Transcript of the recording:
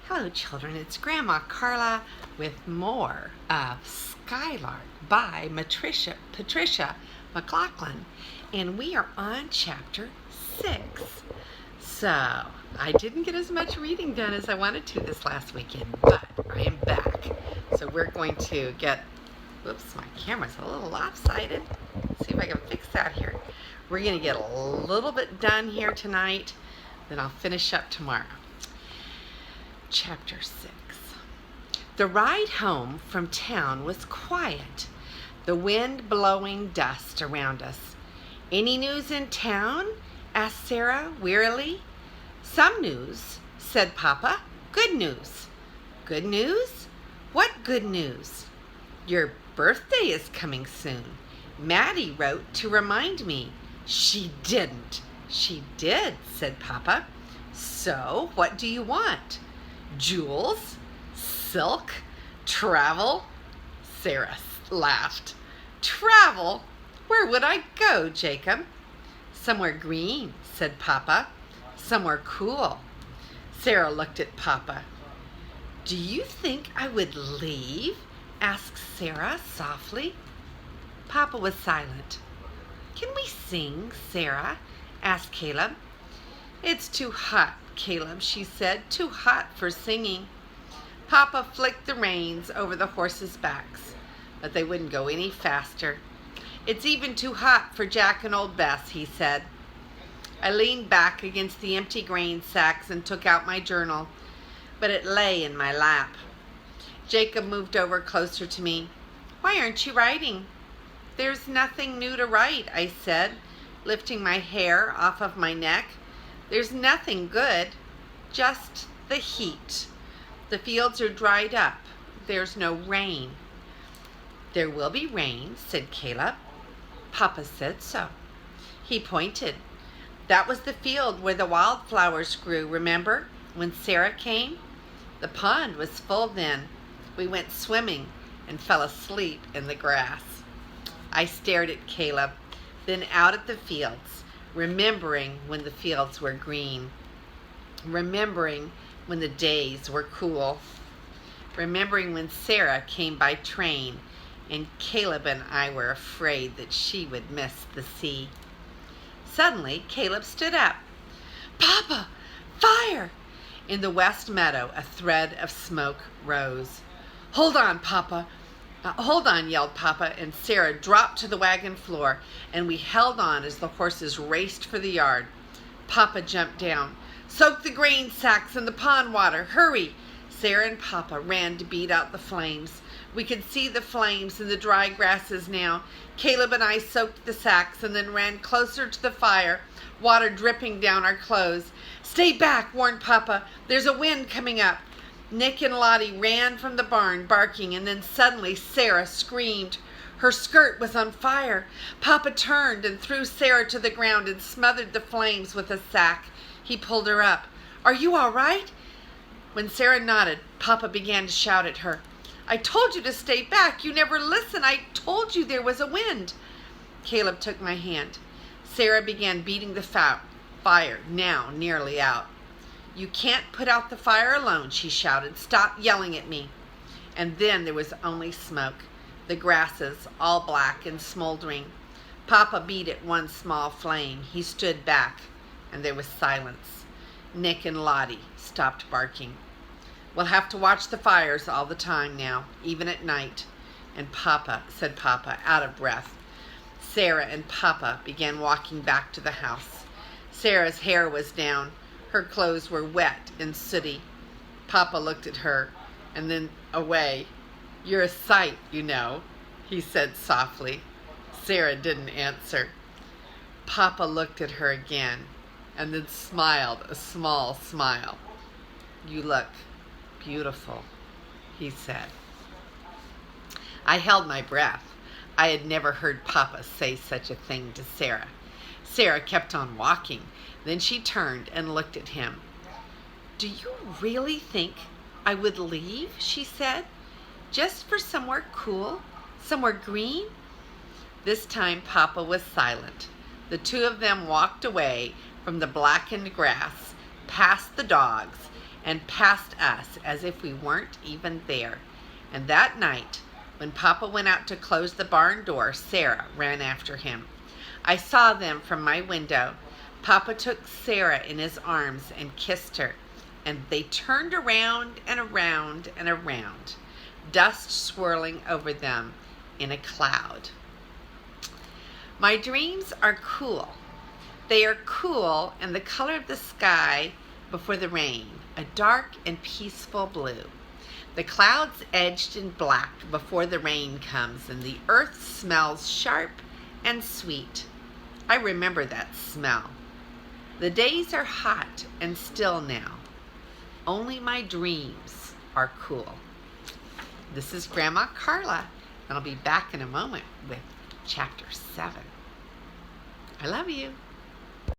Hello children, it's Grandma Carla with more of Skylark by Patricia maclachlan, and we are on chapter 6. So, I didn't get as much reading done as I wanted to this last weekend, but I am back. So we're going to get, whoops, my camera's a little lopsided. Let's see if I can fix that here. We're going to get a little bit done here tonight, then I'll finish up tomorrow. Chapter 6. The ride home from town was quiet, the wind blowing dust around us. "Any news in town?" asked Sarah wearily. "Some news," said Papa. "Good news." "Good news? What good news?" "Your birthday is coming soon. Maddie wrote to remind me." "She didn't." "She did," said Papa. "So, what do you want?" "Jewels, silk, travel." Sarah laughed. "Travel? Where would I go, Jacob?" "Somewhere green," said Papa. "Somewhere cool." Sarah looked at Papa. "Do you think I would leave?" asked Sarah softly. Papa was silent. "Can we sing, Sarah?" asked Caleb. "It's too hot, Caleb," she said. "Too hot for singing." Papa flicked the reins over the horses' backs, but they wouldn't go any faster. "It's even too hot for Jack and old Bess," he said. I leaned back against the empty grain sacks and took out my journal, but it lay in my lap. Jacob moved over closer to me. "Why aren't you writing?" "There's nothing new to write," I said, lifting my hair off of my neck. "There's nothing good, just the heat. The fields are dried up. There's no rain." "There will be rain," said Caleb. "Papa said so." He pointed. "That was the field where the wildflowers grew, remember, when Sarah came? The pond was full then. We went swimming and fell asleep in the grass." I stared at Caleb, then out at the fields, remembering when the fields were green, remembering when the days were cool, remembering when Sarah came by train and Caleb and I were afraid that she would miss the sea. Suddenly, Caleb stood up. "Papa, fire!" In the west meadow, a thread of smoke rose. "Hold on, Papa. Hold on," yelled Papa, and Sarah dropped to the wagon floor, and we held on as the horses raced for the yard. Papa jumped down. "Soak the grain sacks in the pond water. Hurry!" Sarah and Papa ran to beat out the flames. We could see the flames in the dry grasses now. Caleb and I soaked the sacks and then ran closer to the fire, water dripping down our clothes. "Stay back," warned Papa. "There's a wind coming up." Nick and Lottie ran from the barn, barking, and then suddenly Sarah screamed. Her skirt was on fire. Papa turned and threw Sarah to the ground and smothered the flames with a sack. He pulled her up. "Are you all right?" When Sarah nodded, Papa began to shout at her. "I told you to stay back. You never listen. I told you there was a wind." Caleb took my hand. Sarah began beating the fire, now nearly out. "You can't put out the fire alone," she shouted. "Stop yelling at me." And then there was only smoke, the grasses all black and smoldering. Papa beat at one small flame. He stood back, and there was silence. Nick and Lottie stopped barking. "We'll have to watch the fires all the time now, even at night." And Papa, said Papa, out of breath. Sarah and Papa began walking back to the house. Sarah's hair was down. Her clothes were wet and sooty. Papa looked at her and then away. "You're a sight, you know," he said softly. Sarah didn't answer. Papa looked at her again and then smiled a small smile. "You look beautiful," he said. I held my breath. I had never heard Papa say such a thing to Sarah. Sarah kept on walking. Then she turned and looked at him. "Do you really think I would leave?" she said. "Just for somewhere cool, somewhere green?" This time Papa was silent. The two of them walked away from the blackened grass, past the dogs, and past us as if we weren't even there. And that night, when Papa went out to close the barn door, Sarah ran after him. I saw them from my window. Papa took Sarah in his arms and kissed her, and they turned around and around and around, dust swirling over them in a cloud. My dreams are cool. They are cool in the color of the sky before the rain, a dark and peaceful blue. The clouds edged in black before the rain comes, and the earth smells sharp and sweet. I remember that smell. The days are hot and still now. Only my dreams are cool. This is Grandma Carla, and I'll be back in a moment with Chapter 7. I love you.